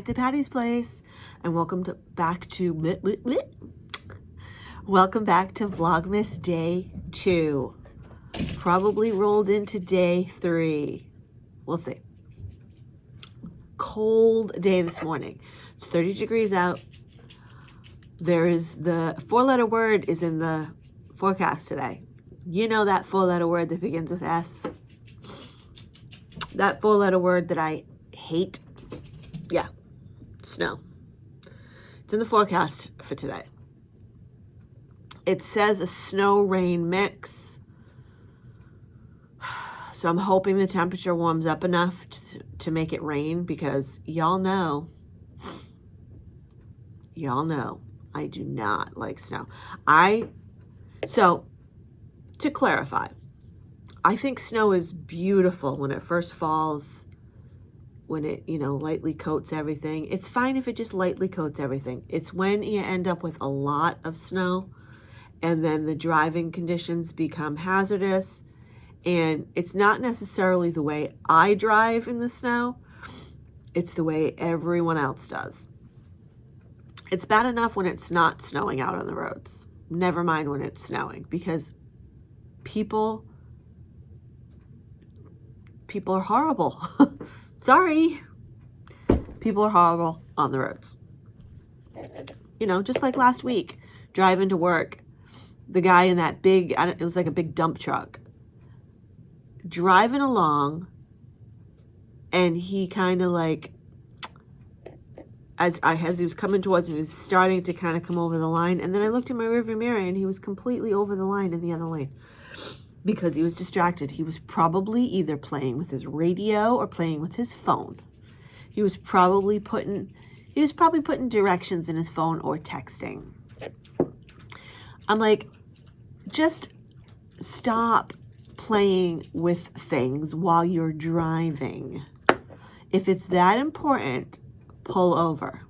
back to Patti's place, and welcome back to Vlogmas Day 2. Probably rolled into Day 3. We'll see. Cold day this morning. It's 30 degrees out. There is the 4-letter word is in the forecast today. You know that 4-letter word that begins with S? That 4-letter word that I hate? Yeah, snow. It's in the forecast for today. It says a snow-rain mix. So I'm hoping the temperature warms up enough to make it rain, because y'all know I do not like snow. So to clarify, I think snow is beautiful when it first falls, when it, lightly coats everything. It's fine if it just lightly coats everything. It's when you end up with a lot of snow and then the driving conditions become hazardous. And it's not necessarily the way I drive in the snow. It's the way everyone else does. It's bad enough when it's not snowing out on the roads. Never mind when it's snowing, because people are horrible. Sorry. People are horrible on the roads. Just like last week, driving to work, the guy in that big, it was like a big dump truck, driving along, and he kind of like, as he was coming towards me, he was starting to kind of come over the line, and then I looked in my rearview mirror, and he was completely over the line in the other lane because he was distracted. He was probably either playing with his radio or playing with his phone. He was probably putting directions in his phone or texting. I'm like, just stop playing with things while you're driving. If it's that important, pull over.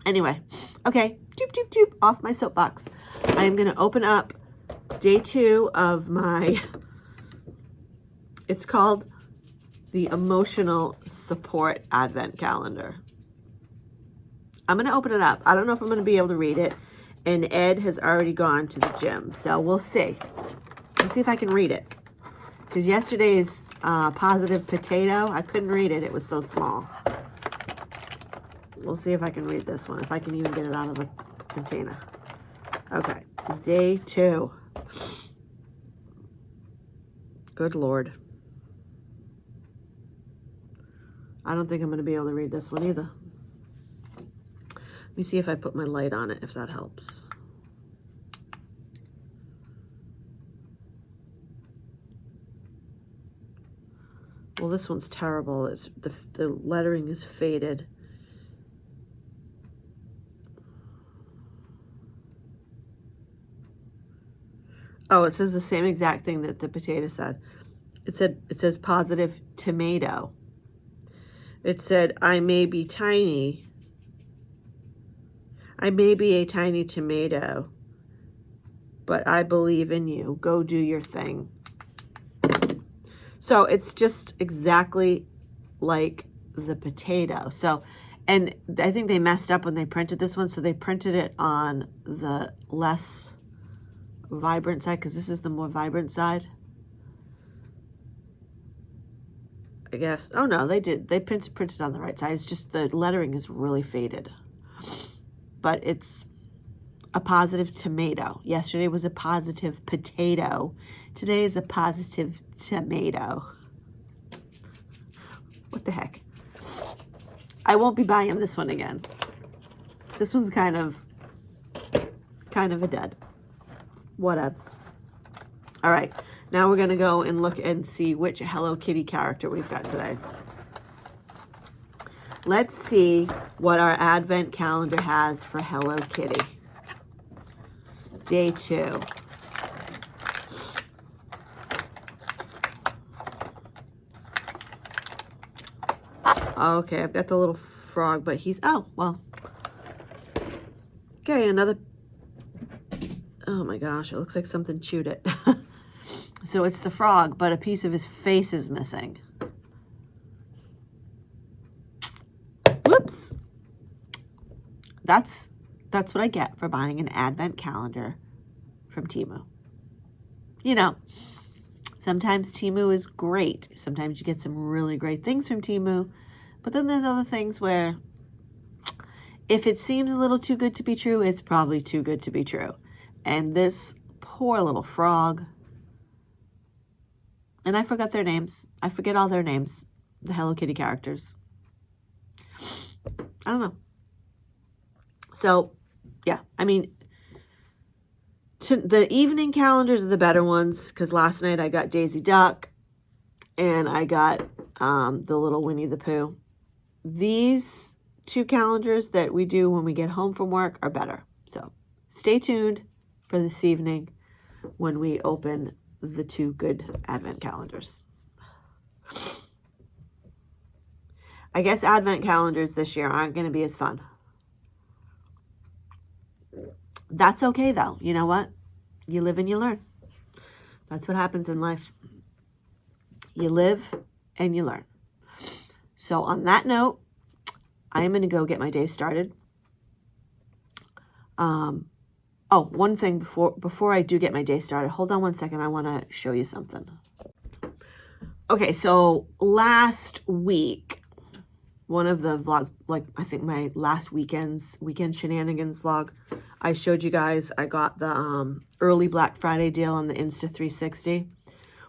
Anyway, okay, doop, doop, doop, off my soapbox. I am going to open up day 2 of my, it's called the Emotional Support Advent Calendar. I'm going to open it up. I don't know if I'm going to be able to read it. And Ed has already gone to the gym, so we'll see. Let's see if I can read it. Because yesterday's positive potato, I couldn't read it. It was so small. We'll see if I can read this one, if I can even get it out of the container. Okay, day 2. Good Lord. I don't think I'm going to be able to read this one either. Let me see if I put my light on it, if that helps. Well, this one's terrible. It's the lettering is faded. Oh, it says the same exact thing that the potato said. It says positive tomato. It said, I may be tiny. I may be a tiny tomato, but I believe in you. Go do your thing. So it's just exactly like the potato. So, and I think they messed up when they printed this one. So they printed it on the less vibrant side, because this is the more vibrant side, I guess. Oh no, they did. They printed on the right side. It's just the lettering is really faded. But it's a positive tomato. Yesterday was a positive potato. Today is a positive tomato. What the heck? I won't be buying this one again. This one's kind of a dud. Whatevs. All right, now we're gonna go and look and see which Hello Kitty character we've got today. Let's see what our advent calendar has for Hello Kitty. Day 2. Okay, I've got the little frog, but he's, oh, well. Okay, another, oh my gosh, it looks like something chewed it. So it's the frog, but a piece of his face is missing. that's what I get for buying an advent calendar from Temu. You know, sometimes Temu is great. Sometimes you get some really great things from Temu. But then there's other things where if it seems a little too good to be true, it's probably too good to be true. And this poor little frog, and I forgot their names. I forget all their names, the Hello Kitty characters. I don't know. So, yeah, I mean, the evening calendars are the better ones, because last night I got Daisy Duck and I got the little Winnie the Pooh. These two calendars that we do when we get home from work are better. So stay tuned for this evening when we open the two good advent calendars. I guess advent calendars this year aren't going to be as fun. That's okay though. You know what? You live and you learn. That's what happens in life. You live and you learn. So on that note, I'm going to go get my day started. Oh, one thing before I do get my day started, hold on one second. I want to show you something. Okay, so last week, one of the vlogs, like I think my last weekend shenanigans vlog, I showed you guys I got the early Black Friday deal on the Insta360.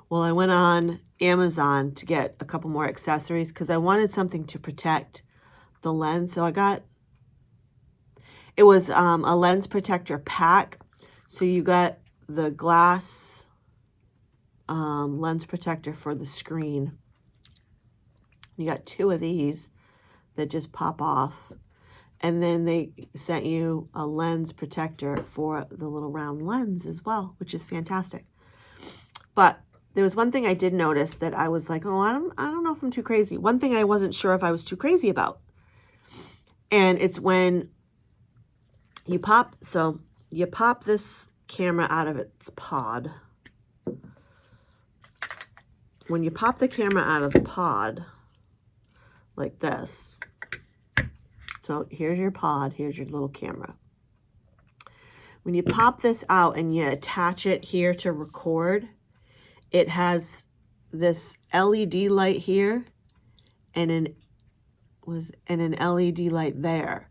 Well, I went on Amazon to get a couple more accessories because I wanted something to protect the lens. So it was a lens protector pack. So you got the glass lens protector for the screen. You got two of these that just pop off. And then they sent you a lens protector for the little round lens as well, which is fantastic. But there was one thing I did notice that I was like, oh, I don't know if I'm too crazy. One thing I wasn't sure if I was too crazy about. And it's when you pop this camera out of its pod. When you pop the camera out of the pod like this, so here's your pod, here's your little camera. When you pop this out and you attach it here to record, it has this LED light here and an LED light there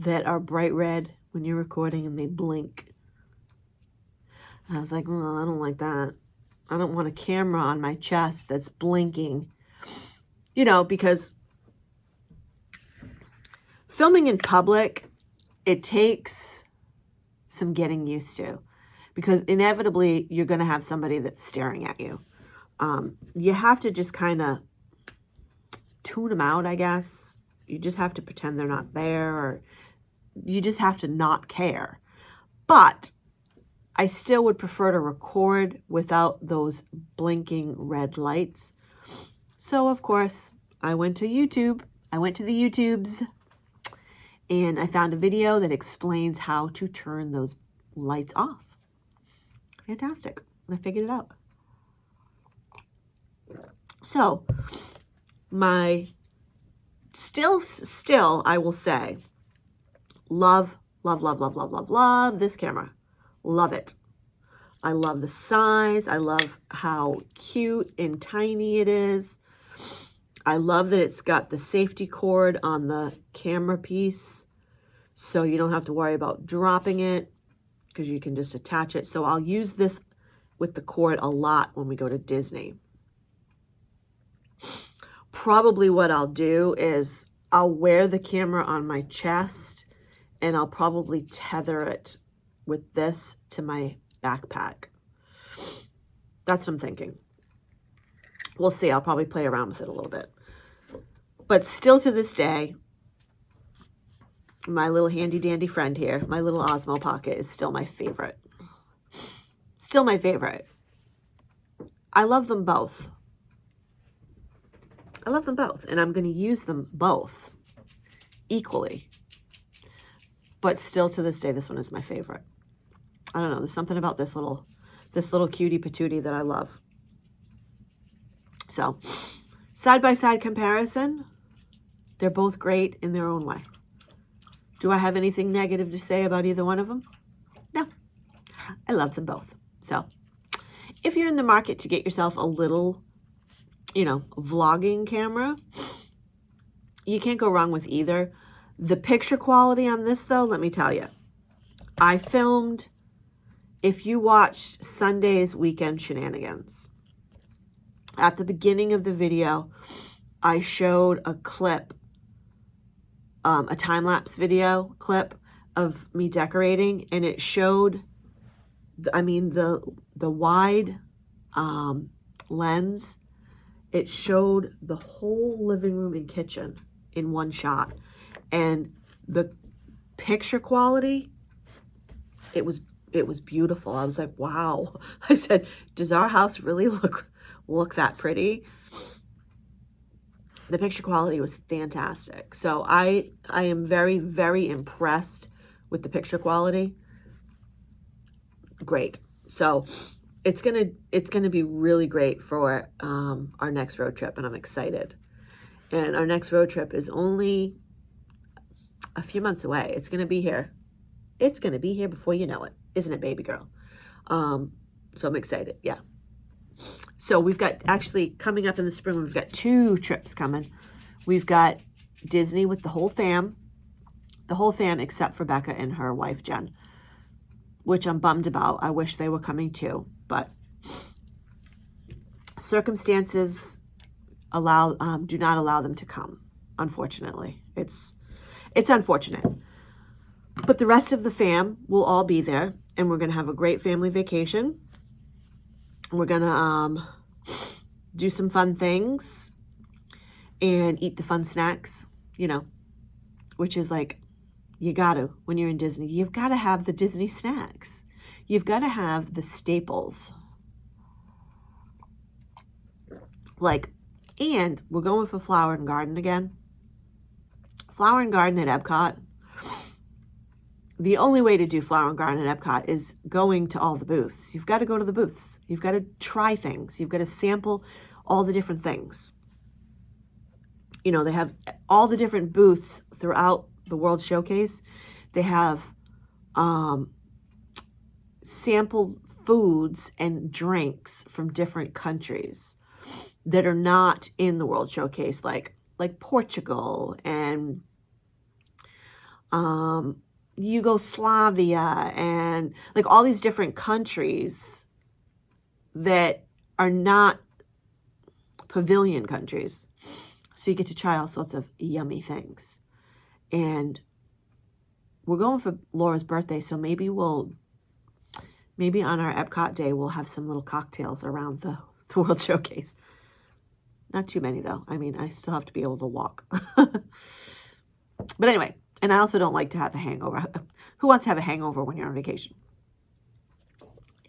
that are bright red when you're recording and they blink. And I was like, well, I don't like that. I don't want a camera on my chest that's blinking, you know, because filming in public, it takes some getting used to, because inevitably you're going to have somebody that's staring at you. You have to just kind of tune them out, I guess. You just have to pretend they're not there, or you just have to not care. But I still would prefer to record without those blinking red lights. So, of course, I went to YouTube. I went to the YouTubes. And I found a video that explains how to turn those lights off. Fantastic. I figured it out. So, my still, I will say, love this camera. Love it. I love the size. I love how cute and tiny it is. I love that it's got the safety cord on the camera piece, so you don't have to worry about dropping it, because you can just attach it. So I'll use this with the cord a lot when we go to Disney. Probably what I'll do is I'll wear the camera on my chest and I'll probably tether it with this to my backpack. That's what I'm thinking. We'll see. I'll probably play around with it a little bit. But still to this day, my little handy dandy friend here, my little Osmo Pocket, is still my favorite. Still my favorite. I love them both. I love them both, and I'm going to use them both equally. But still to this day, this one is my favorite. I don't know. There's something about this little cutie patootie that I love. So, side-by-side comparison, they're both great in their own way. Do I have anything negative to say about either one of them? No. I love them both. So if you're in the market to get yourself a little, you know, vlogging camera, you can't go wrong with either. The picture quality on this, though, let me tell you, I filmed, if you watched Sunday's Weekend Shenanigans, at the beginning of the video, I showed a clip, a time-lapse video clip of me decorating, and it showed, I mean, the wide lens, it showed the whole living room and kitchen in one shot. And the picture quality, it was beautiful. I was like, wow. I said, does our house really look that pretty? The picture quality was fantastic. So I am very, very impressed with the picture quality. Great. So it's gonna be really great for our next road trip, and I'm excited. And our next road trip is only a few months away. It's gonna be here. It's gonna be here before you know it, isn't it, baby girl? So I'm excited. Yeah. So we've got, actually coming up in the spring, we've got 2 trips coming. We've got Disney with the whole fam except for Becca and her wife Jen, which I'm bummed about. I wish they were coming too, but circumstances do not allow them to come, unfortunately. It's unfortunate. But the rest of the fam will all be there, and we're going to have a great family vacation. We're going to do some fun things and eat the fun snacks, you know, which is like, you got to, when you're in Disney, you've got to have the Disney snacks. You've got to have the staples. Like, and we're going for Flower and Garden again. Flower and Garden at Epcot. The only way to do Flower and Garden at Epcot is going to all the booths. You've got to go to the booths. You've got to try things. You've got to sample all the different things. You know, they have all the different booths throughout the World Showcase. They have sample foods and drinks from different countries that are not in the World Showcase, like Portugal and Yugoslavia, and like all these different countries that are not pavilion countries. So you get to try all sorts of yummy things. And we're going for Laura's birthday, so maybe on our Epcot day, we'll have some little cocktails around the World Showcase. Not too many, though. I mean, I still have to be able to walk. But anyway, and I also don't like to have a hangover. Who wants to have a hangover when you're on vacation?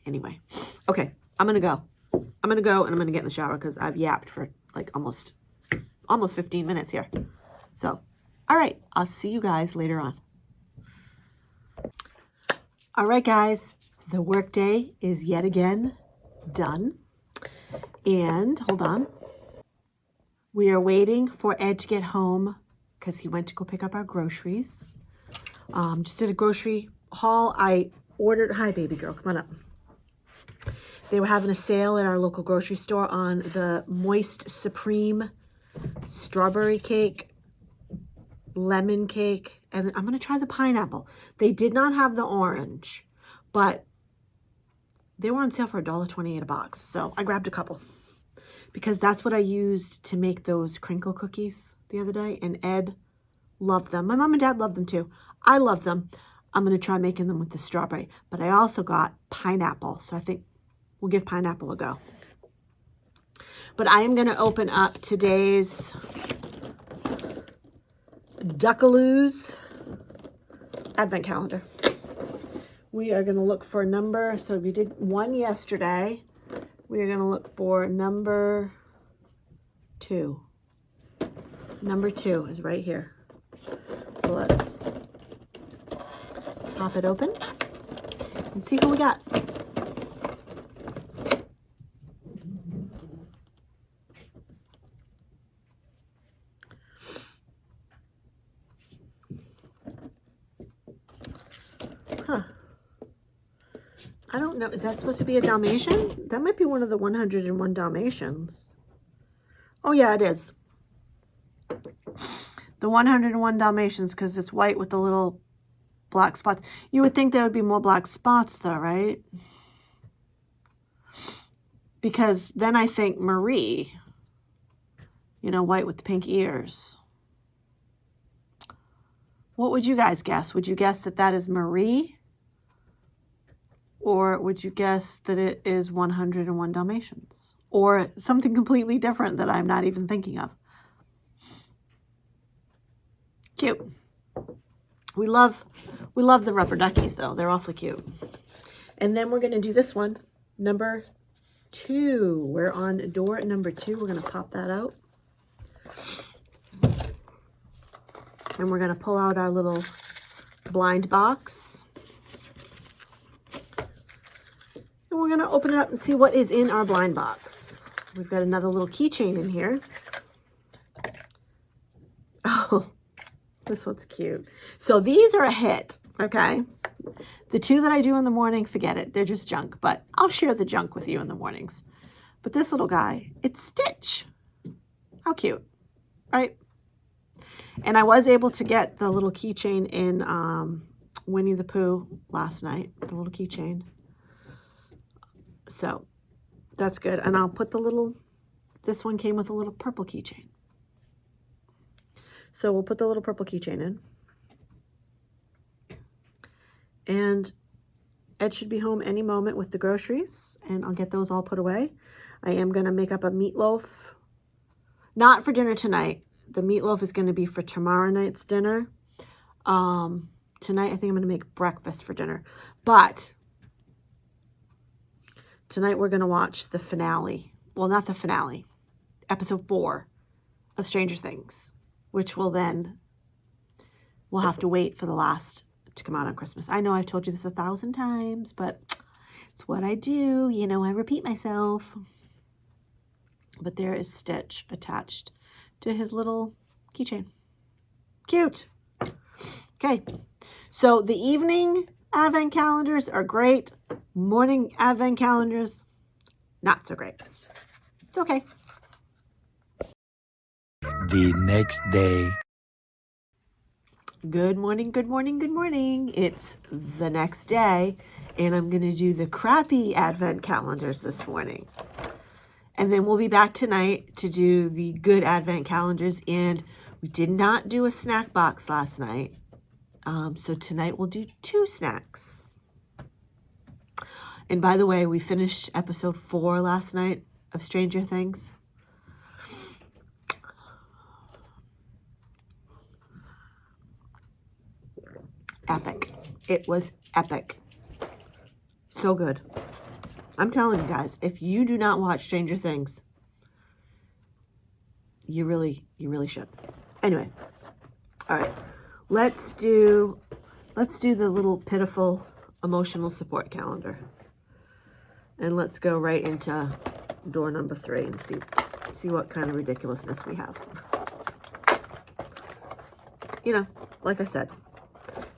Anyway, okay, I'm going to go. I'm going to go, and I'm going to get in the shower because I've yapped for like almost 15 minutes here. So, all right, I'll see you guys later on. All right, guys, the workday is yet again done. And hold on. We are waiting for Ed to get home because he went to go pick up our groceries. Just did a grocery haul. I ordered, hi baby girl, come on up. They were having a sale at our local grocery store on the Moist Supreme strawberry cake, lemon cake, and I'm going to try the pineapple. They did not have the orange, but they were on sale for $1.28 a box. So I grabbed a couple because that's what I used to make those crinkle cookies the other day, and Ed loved them. My mom and dad loved them too. I love them. I'm going to try making them with the strawberry, but I also got pineapple, so I think we'll give pineapple a go. But I am going to open up today's Duckaloos advent calendar. We are going to look for number, so we did one yesterday. We are going to look for number 2. Number 2 is right here. So let's pop it open and see who we got. I don't know. Is that supposed to be a Dalmatian? That might be one of the 101 Dalmatians. Oh, yeah, it is. The 101 Dalmatians, because it's white with the little black spots. You would think there would be more black spots, though, right? Because then I think Marie, you know, white with the pink ears. What would you guys guess? Would you guess that that is Marie? Or would you guess that it is 101 Dalmatians? Or something completely different that I'm not even thinking of? Cute. We love the rubber duckies, though. They're awfully cute. And then we're going to do this one, number 2. We're on door number 2. We're going to pop that out. And we're going to pull out our little blind box. And we're going to open it up and see what is in our blind box. We've got another little keychain in here. Oh, this one's cute. So these are a hit, okay? The 2 that I do in the morning, forget it. They're just junk, but I'll share the junk with you in the mornings. But this little guy, it's Stitch. How cute, right? And I was able to get the little keychain in Winnie the Pooh last night, the little keychain. So that's good. And I'll put the little, this one came with a little purple keychain. So we'll put the little purple keychain in. And Ed should be home any moment with the groceries, and I'll get those all put away. I am going to make up a meatloaf, not for dinner tonight. The meatloaf is going to be for tomorrow night's dinner. Tonight, I think I'm going to make breakfast for dinner. But tonight, we're going to watch the finale. Well, not the finale. Episode 4 of Stranger Things, which will then, we'll have to wait for the last to come out on Christmas. I know I've told you this 1,000 times, but it's what I do. You know, I repeat myself. But there is Stitch attached to his little keychain. Cute. Okay. So the evening advent calendars are great. Morning advent calendars, not so great. It's okay. The next day. Good morning, good morning, good morning. It's the next day, and I'm going to do the crappy advent calendars this morning. And then we'll be back tonight to do the good advent calendars. And we did not do a snack box last night. So tonight we'll do 2 snacks. And by the way, we finished episode 4 last night of Stranger Things. Epic. It was epic. So good. I'm telling you guys, if you do not watch Stranger Things, you really should. Anyway, all right, let's do the little pitiful emotional support calendar, and let's go right into door number 3 and see what kind of ridiculousness we have. You know, like I said,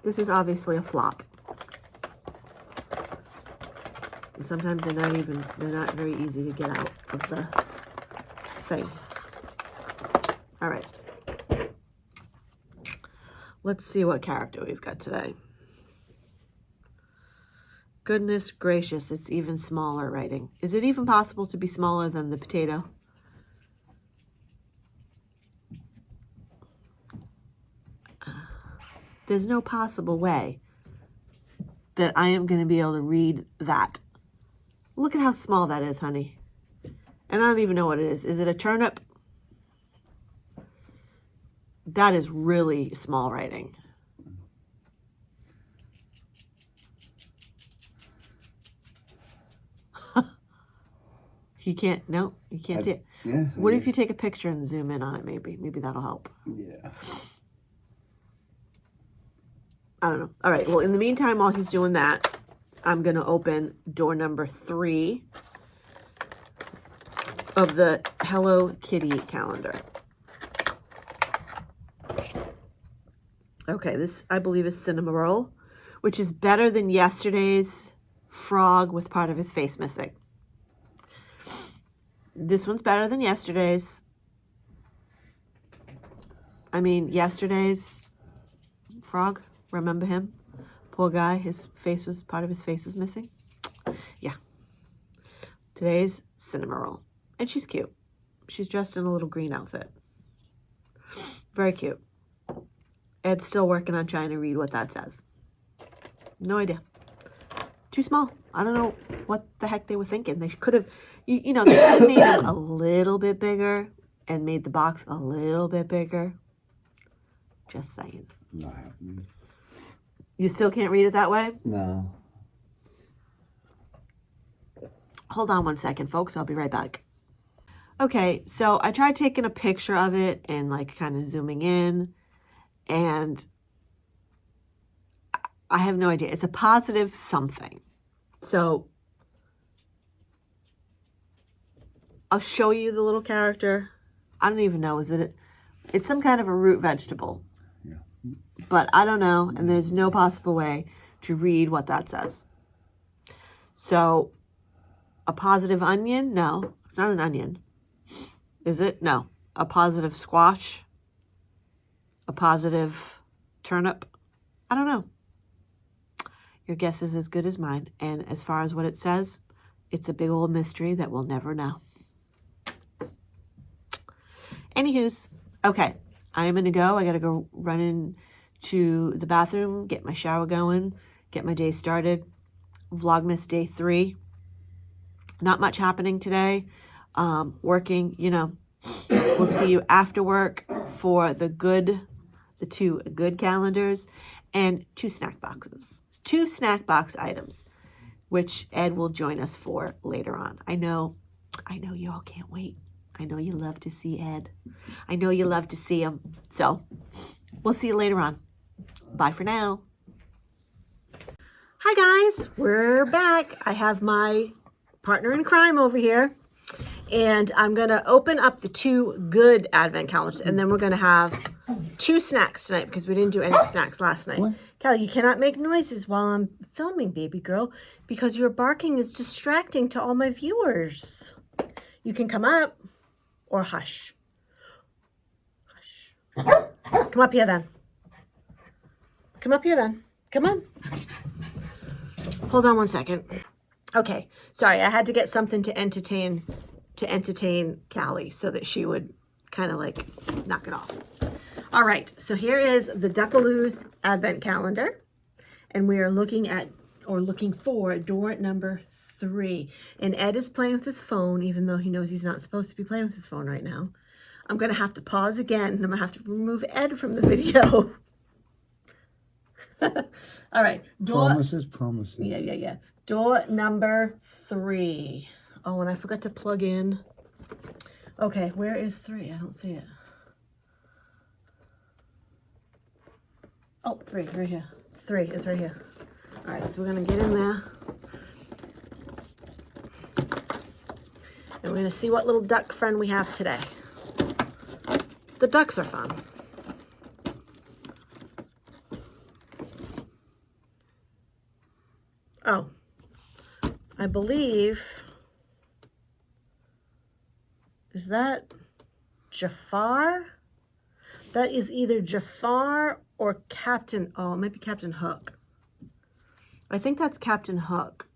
this is obviously a flop. And sometimes they're not very easy to get out of the thing. All right. Let's see what character we've got today. Goodness gracious, it's even smaller writing. Is it even possible to be smaller than the potato? There's no possible way that I am going to be able to read that. Look at how small that is, honey. And I don't even know what it is. Is it a turnip? That is really small writing. You can't, no, you can't see it. Yeah. What if you take a picture and zoom in on it, maybe? Maybe that'll help. Yeah. I don't know. All right, well, in the meantime, while he's doing that, I'm going to open door number 3 of the Hello Kitty calendar. Okay, this, I believe, is Cinnamon Roll, which is better than yesterday's frog with part of his face missing. This one's better than yesterday's. I mean, yesterday's frog, remember him? Poor guy, part of his face was missing. Yeah. Today's Cinema Roll. And she's cute. She's dressed in a little green outfit. Very cute. Ed's still working on trying to read what that says. No idea. Too small. I don't know what the heck they were thinking. They could have, you know, they could have made them a little bit bigger and made the box a little bit bigger. Just saying. Not happening. You still can't read it that way? No. Hold on one second, folks. I'll be right back. Okay, so I tried taking a picture of it and like kind of zooming in, and I have no idea. It's a positive something. So I'll show you the little character. I don't even know. It's some kind of a root vegetable. Yeah. But I don't know, and there's no possible way to read what that says. So a positive onion? No, it's not an onion. Is it? No. A positive squash? A positive turnip? I don't know. Your guess is as good as mine. And as far as what it says, it's a big old mystery that we'll never know. Anywho's, okay, I'm going to go. I got to go run into the bathroom, get my shower going, get my day started. Vlogmas day 3. Not much happening today. Working, you know. We'll see you after work for the two good calendars and 2 snack boxes. 2 snack box items, which Ed will join us for later on. I know you all can't wait. I know you love to see Ed. I know you love to see him. So we'll see you later on. Bye for now. Hi guys, we're back. I have my partner in crime over here, and I'm going to open up the 2 good advent calendars, and then we're going to have 2 snacks tonight because we didn't do any snacks last night. What? Callie, you cannot make noises while I'm filming, baby girl, because your barking is distracting to all my viewers. You can come up or hush. Hush. Come up here then. Come up here then. Come on. Hold on one second. Okay, sorry, I had to get something to entertain Callie so that she would kind of like knock it off. All right, so here is the Duckaloo's Advent Calendar, and we are looking for door number 3. And Ed is playing with his phone, even though he knows he's not supposed to be playing with his phone right now. I'm going to have to pause again, and I'm going to have to remove Ed from the video. All right. Promises. Yeah. Door number 3. Oh, and I forgot to plug in. Okay, where is 3? I don't see it. Oh, 3, right here. 3 is right here. All right, so we're going to get in there. And we're going to see what little duck friend we have today. The ducks are fun. Oh, I believe, is that Jafar? That is either Jafar or Captain, oh, maybe Captain Hook. I think that's Captain Hook.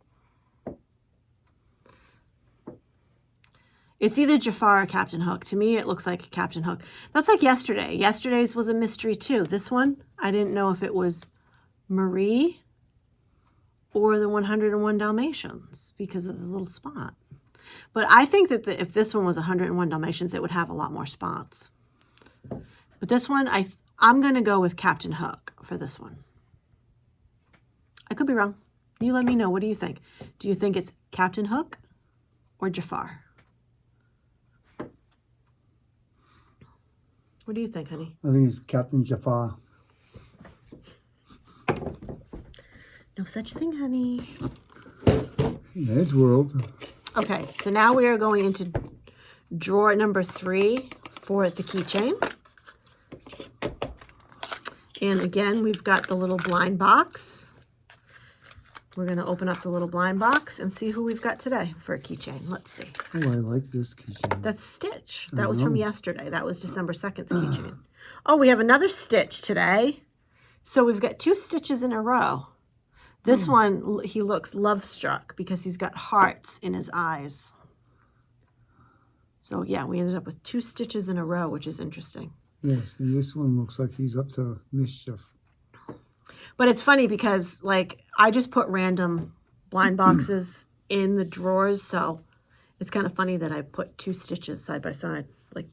It's either Jafar or Captain Hook. To me, it looks like Captain Hook. That's like yesterday. Yesterday's was a mystery too. This one, I didn't know if it was Marie or the 101 Dalmatians because of the little spot. But I think that if this one was 101 Dalmatians, it would have a lot more spots. But this one, I'm going to go with Captain Hook for this one. I could be wrong. You let me know. What do you think? Do you think it's Captain Hook or Jafar? What do you think, honey? I think it's Captain Jafar. No such thing, honey. In Ed's world. Okay, so now we are going into drawer number 3 for the keychain. And again, we've got the little blind box we're going to open up the little blind box and see who we've got today for a keychain. Let's see. Oh, I like this keychain. That's Stitch. That was from yesterday. That was December 2nd's keychain. Oh, we have another Stitch today. So we've got 2 Stitches in a row. This one, he looks love-struck because he's got hearts in his eyes. So, yeah, we ended up with 2 Stitches in a row, which is interesting. Yes, and this one looks like he's up to mischief. But it's funny because, like, I just put random blind boxes in the drawers, so it's kind of funny that I put 2 Stitches side by side, like,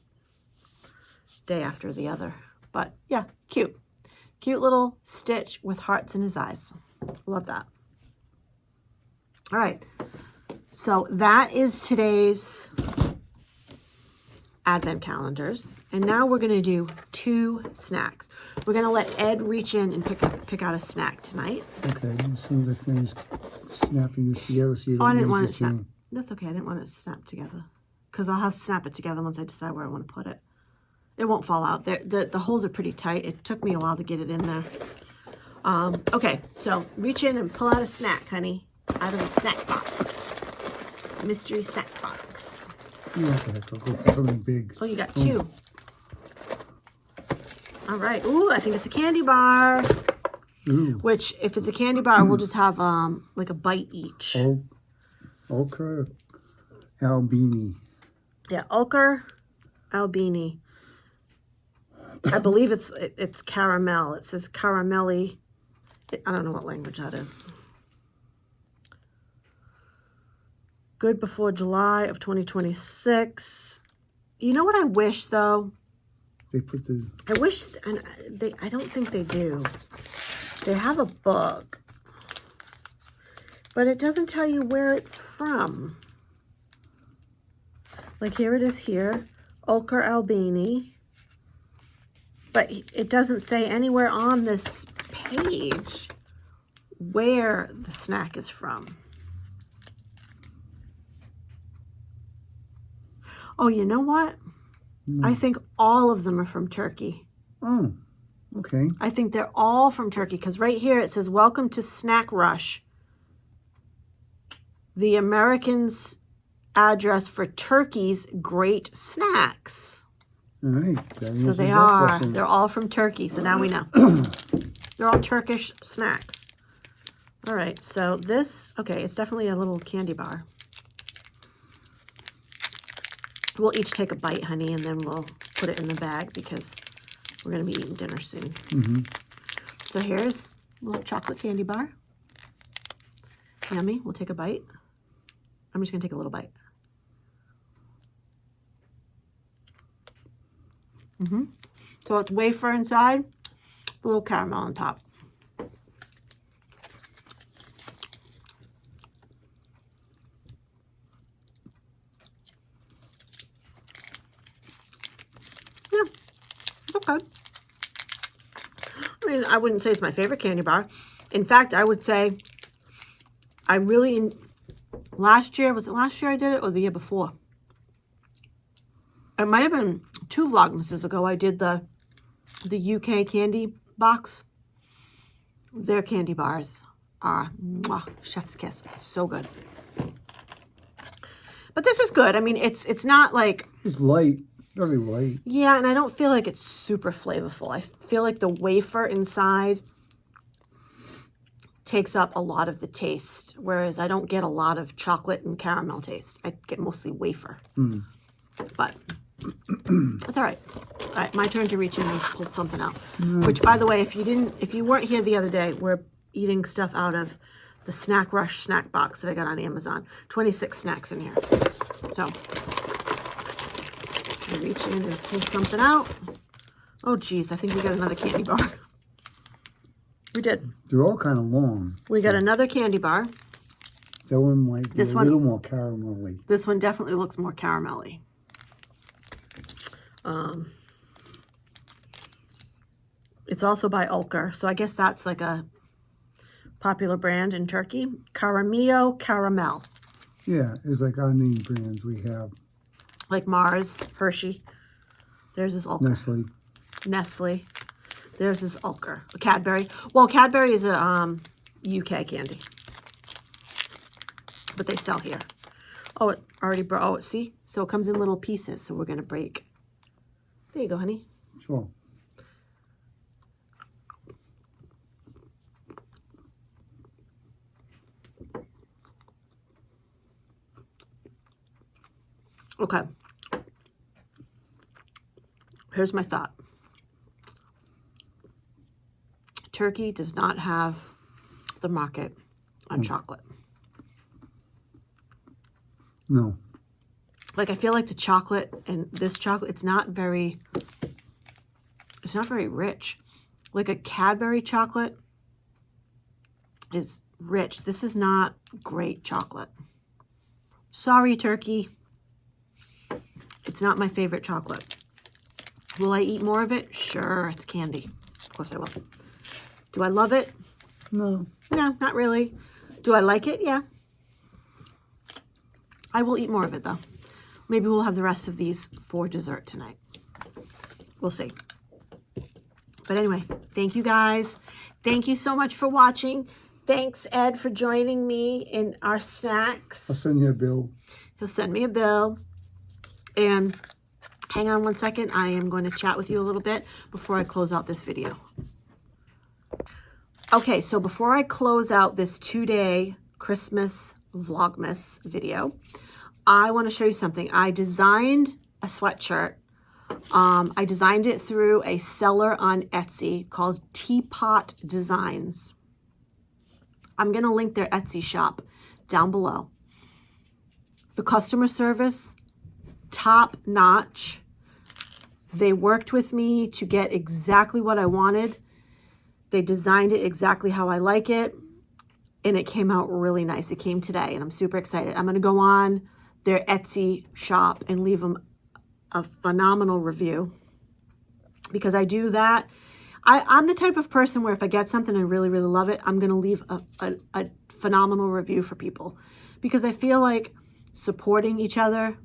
day after the other. But, yeah, cute. Cute little Stitch with hearts in his eyes. Love that. All right. So that is today's advent calendars. And now we're going to do 2 snacks. We're going to let Ed reach in and pick out a snack tonight. Okay, as soon as I finish snapping this together so you Oh, I don't didn't lose want the it snap. chain. That's okay. I didn't want it to snap together. Because I'll have to snap it together once I decide where I want to put it. It won't fall out. The holes are pretty tight. It took me a while to get it in there. Okay, so reach in and pull out a snack, honey. Out of the snack box. Mystery snack box. Yeah, okay, I'll go for something big. Oh, you got 2. All right. Ooh, I think it's a candy bar. Ooh. Which, if it's a candy bar, we'll just have like a bite each. Ochre Albini. Yeah, ochre albini. I believe it's caramel. It says caramelly. I don't know what language that is. Good before July of 2026. You know what I wish, though? They put the... I wish, and I don't think they do. They have a book, but it doesn't tell you where it's from. Like here it is here, Ochre Albini, but it doesn't say anywhere on this page where the snack is from. Oh, you know what? I think all of them are from Turkey. Oh, okay. I think they're all from Turkey because right here it says, "Welcome to Snack Rush. The Americans' address for Turkey's great snacks." All right. So they are. They're all from Turkey. So now we know. They're all Turkish snacks. All right. So this, okay, it's definitely a little candy bar. We'll each take a bite, honey, and then we'll put it in the bag because we're going to be eating dinner soon. Mm-hmm. So here's a little chocolate candy bar. Yummy. We'll take a bite. I'm just going to take a little bite. So it's wafer inside, a little caramel on top. Yeah, it's okay. I mean, I wouldn't say it's my favorite candy bar. In fact, I would say I really, last year, was it last year I did it or the year before? It might have been 2 Vlogmases ago. I did the UK candy box. Their candy bars are chef's kiss. So good. But this is good. I mean, it's not like... It's light. Very light. Yeah, and I don't feel like it's super flavorful. I feel like the wafer inside takes up a lot of the taste, whereas I don't get a lot of chocolate and caramel taste. I get mostly wafer. But that's all right. All right, my turn to reach in and pull something out. Which, by the way, if you weren't here the other day, we're eating stuff out of the Snack Rush snack box that I got on Amazon. 26 snacks in here. So I reach in and pull something out. Oh, geez, I think we got another candy bar. We did. They're all kind of long. We got another candy bar. That one might be a little more caramelly. This one definitely looks more caramelly. It's also by Ulker, so I guess that's like a popular brand in Turkey. Caramillo Caramel. Yeah, it's like our name brands we have. Like Mars, Hershey. There's this Ulker. Nestle. There's this Ulker. Cadbury. Well, Cadbury is a UK candy. but they sell here. Oh, it already broke. Oh, see? So it comes in little pieces, so we're going to break. There you go, honey. Sure. Okay. Here's my thought. Turkey does not have the market on chocolate. No. Like, I feel like the chocolate and this chocolate, it's not very rich. Like a Cadbury chocolate is rich. This is not great chocolate. Sorry, Turkey. It's not my favorite chocolate. Will I eat more of it? Sure, it's candy. Of course I will. Do I love it? No. No, not really. Do I like it? Yeah. I will eat more of it, though. Maybe we'll have the rest of these for dessert tonight. We'll see. But anyway, thank you guys. Thank you so much for watching. Thanks, Ed, for joining me in our snacks. I'll send you a bill. He'll send me a bill. And hang on one second. I am going to chat with you a little bit before I close out this video. Okay, so before I close out this 2-day Christmas Vlogmas video, I want to show you something. I designed a sweatshirt. I designed it through a seller on Etsy called Teepot Designs. I'm going to link their Etsy shop down below. The customer service, top notch. They worked with me to get exactly what I wanted. They designed it exactly how I like it. And it came out really nice. It came today and I'm super excited. I'm going to go on their Etsy shop and leave them a phenomenal review because I do that. I'm the type of person where if I get something and I really, really love it, I'm going to leave a phenomenal review for people because I feel like supporting each other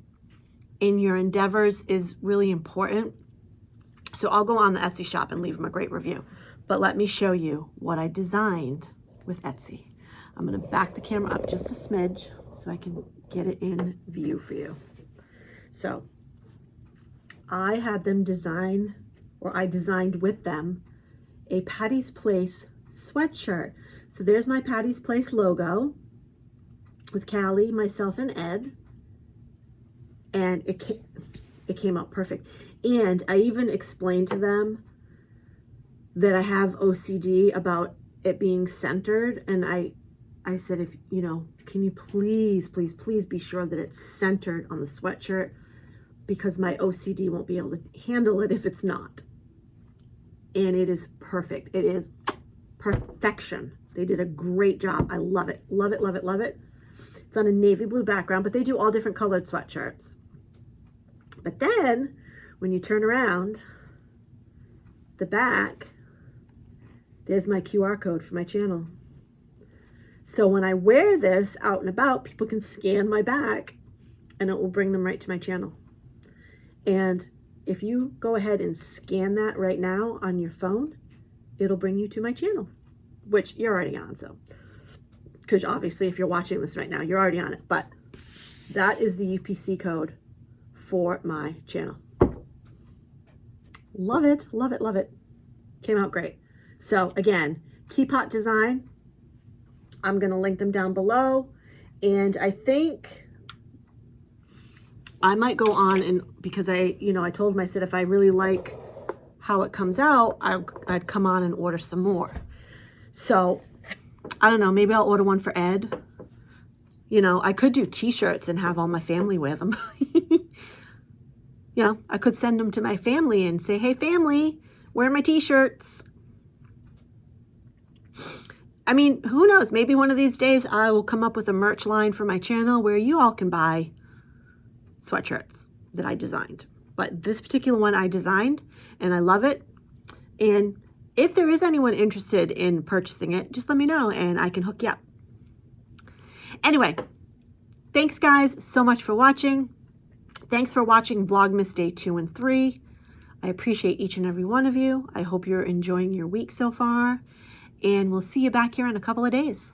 in your endeavors is really important. So I'll go on the Etsy shop and leave them a great review. But let me show you what I designed with Etsy. I'm going to back the camera up just a smidge so I can get it in view for you. So I had them design, or I designed with them, a Patti's Place sweatshirt. So there's my Patti's Place logo with Callie, myself, and Ed. And it came out perfect. And I even explained to them that I have OCD about it being centered. And I said, if you know, can you please, please, please be sure that it's centered on the sweatshirt because my OCD won't be able to handle it if it's not. And it is perfect. It is perfection. They did a great job. I love it. Love it, love it, love it. It's on a navy blue background, but they do all different colored sweatshirts. But then when you turn around the back, there's my QR code for my channel. So when I wear this out and about, people can scan my back and it will bring them right to my channel. And if you go ahead and scan that right now on your phone, it'll bring you to my channel, which you're already on. So, because obviously if you're watching this right now, you're already on it. But that is the UPC code for my channel. Love it, love it, love it. Came out great. So again, Teapot Design. I'm going to link them down below. And I think I might go on and because I told them, I said, if I really like how it comes out, I'd come on and order some more. So I don't know, maybe I'll order one for Ed. You know, I could do t-shirts and have all my family wear them. You know, I could send them to my family and say, hey family, wear my t-shirts. I mean, who knows? Maybe one of these days I will come up with a merch line for my channel where you all can buy sweatshirts that I designed. But this particular one I designed and I love it. And if there is anyone interested in purchasing it, just let me know and I can hook you up. Anyway, thanks guys so much for watching. Thanks for watching Vlogmas Day 2 and 3. I appreciate each and every one of you. I hope you're enjoying your week so far. And we'll see you back here in a couple of days.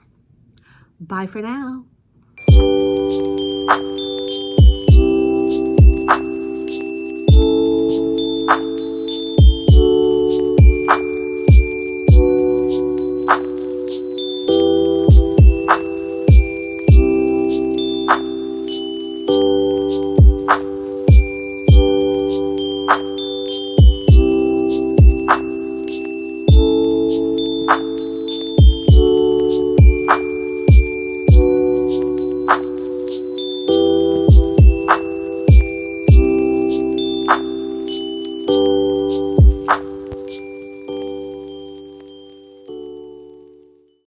Bye for now.